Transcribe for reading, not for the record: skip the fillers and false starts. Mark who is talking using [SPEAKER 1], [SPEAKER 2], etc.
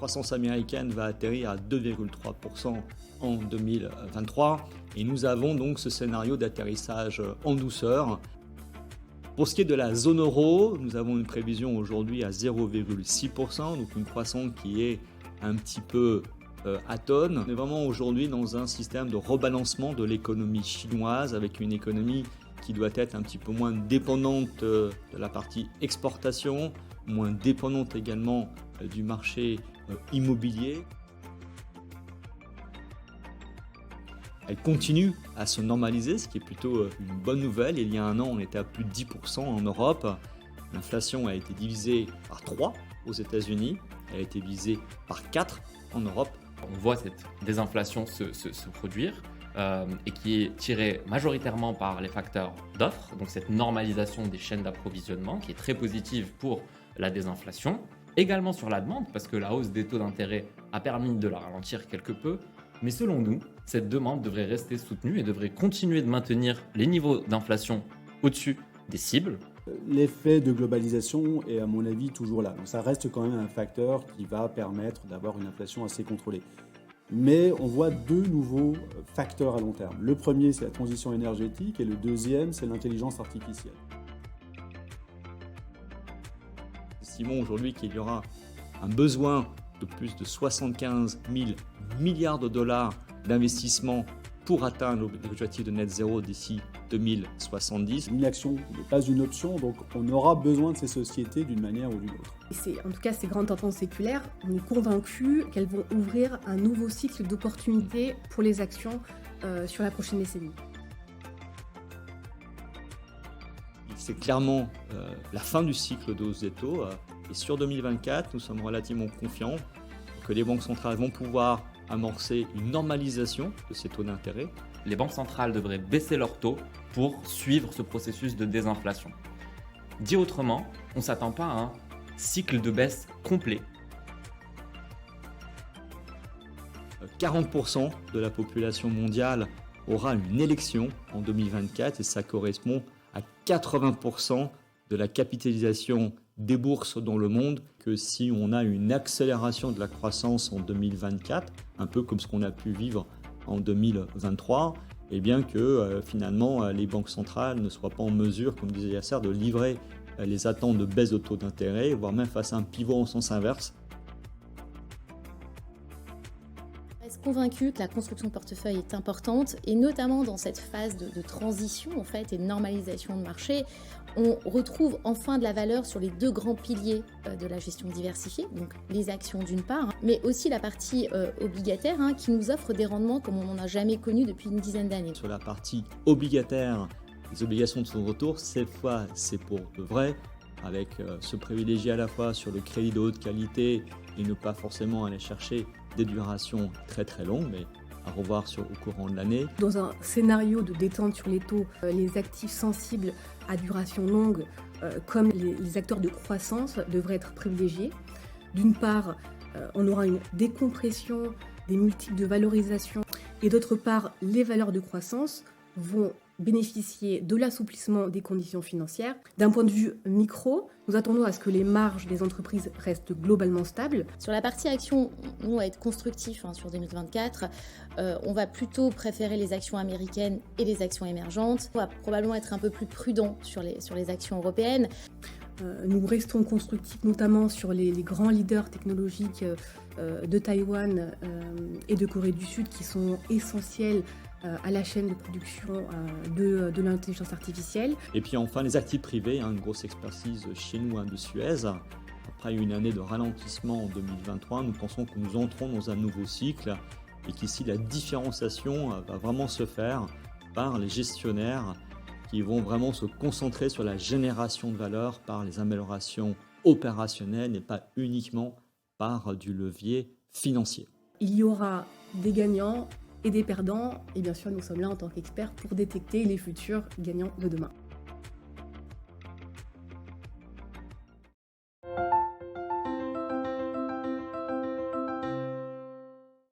[SPEAKER 1] croissance américaine va atterrir à 2,3% en 2023 et nous avons donc ce scénario d'atterrissage en douceur. Pour ce qui est de la zone euro, nous avons une prévision aujourd'hui à 0,6%, donc une croissance qui est un petit peu atone. On est vraiment aujourd'hui dans un système de rebalancement de l'économie chinoise avec une économie qui doit être un petit peu moins dépendante de la partie exportation, moins dépendante également du marché immobilier. Elle continue à se normaliser, ce qui est plutôt une bonne nouvelle. Il y a un an, on était à plus de 10% en Europe. L'inflation a été divisée par 3 aux États-Unis. Elle a été divisée par 4 en Europe.
[SPEAKER 2] On voit cette désinflation se produire et qui est tirée majoritairement par les facteurs d'offres, donc cette normalisation des chaînes d'approvisionnement qui est très positive pour la désinflation. Également sur la demande, parce que la hausse des taux d'intérêt a permis de la ralentir quelque peu. Mais selon nous, cette demande devrait rester soutenue et devrait continuer de maintenir les niveaux d'inflation au-dessus des cibles.
[SPEAKER 3] L'effet de globalisation est à mon avis toujours là. Donc ça reste quand même un facteur qui va permettre d'avoir une inflation assez contrôlée. Mais on voit deux nouveaux facteurs à long terme. Le premier, c'est la transition énergétique et le deuxième, c'est l'intelligence artificielle.
[SPEAKER 1] Estimons aujourd'hui qu'il y aura un besoin de plus de 75 000 milliards de dollars d'investissement pour atteindre l'objectif de net zéro d'ici 2070.
[SPEAKER 3] L'inaction n'est pas une option, donc on aura besoin de ces sociétés d'une manière ou d'une autre.
[SPEAKER 4] En tout cas, ces grandes tendances séculaires, on est convaincu qu'elles vont ouvrir un nouveau cycle d'opportunités pour les actions sur la prochaine décennie.
[SPEAKER 1] C'est clairement la fin du cycle de hausse des taux. Et sur 2024, nous sommes relativement confiants que les banques centrales vont pouvoir amorcer une normalisation de ces taux d'intérêt.
[SPEAKER 2] Les banques centrales devraient baisser leurs taux pour suivre ce processus de désinflation. Dit autrement, on ne s'attend pas à un cycle de baisse complet.
[SPEAKER 1] 40% de la population mondiale aura une élection en 2024 et ça correspond à 80% de la capitalisation des bourses dans le monde. Que si on a une accélération de la croissance en 2024, un peu comme ce qu'on a pu vivre en 2023, et bien que finalement les banques centrales ne soient pas en mesure, comme disait Yasser, de livrer les attentes de baisse de taux d'intérêt, voire même face à un pivot en sens inverse.
[SPEAKER 5] Je reste convaincue que la construction de portefeuille est importante et notamment dans cette phase de transition en fait, et de normalisation de marché, on retrouve enfin de la valeur sur les deux grands piliers de la gestion diversifiée, donc les actions d'une part, mais aussi la partie obligataire qui nous offre des rendements comme on n'en a jamais connu depuis une dizaine d'années.
[SPEAKER 1] Sur la partie obligataire, les obligations de son retour, cette fois c'est pour de vrai, avec ce privilégié à la fois sur le crédit de haute qualité et ne pas forcément aller chercher des durations très très longues, mais à revoir au courant de l'année.
[SPEAKER 4] Dans un scénario de détente sur les taux, les actifs sensibles à duration longue, comme les acteurs de croissance, devraient être privilégiés. D'une part, on aura une décompression des multiples de valorisation et d'autre part, les valeurs de croissance vont bénéficier de l'assouplissement des conditions financières. D'un point de vue micro, nous attendons à ce que les marges des entreprises restent globalement stables.
[SPEAKER 5] Sur la partie action, nous, on va être constructif sur 2024. On va plutôt préférer les actions américaines et les actions émergentes. On va probablement être un peu plus prudent sur les actions européennes.
[SPEAKER 4] Nous restons constructifs notamment sur les grands leaders technologiques de Taïwan et de Corée du Sud qui sont essentiels à la chaîne de production de l'intelligence artificielle.
[SPEAKER 1] Et puis enfin les actifs privés, une grosse expertise chez nous de Suez. Après une année de ralentissement en 2023, nous pensons que nous entrons dans un nouveau cycle et qu'ici la différenciation va vraiment se faire par les gestionnaires qui vont vraiment se concentrer sur la génération de valeur par les améliorations opérationnelles et pas uniquement par du levier financier.
[SPEAKER 4] Il y aura des gagnants et des perdants et bien sûr nous sommes là en tant qu'experts pour détecter les futurs gagnants de demain.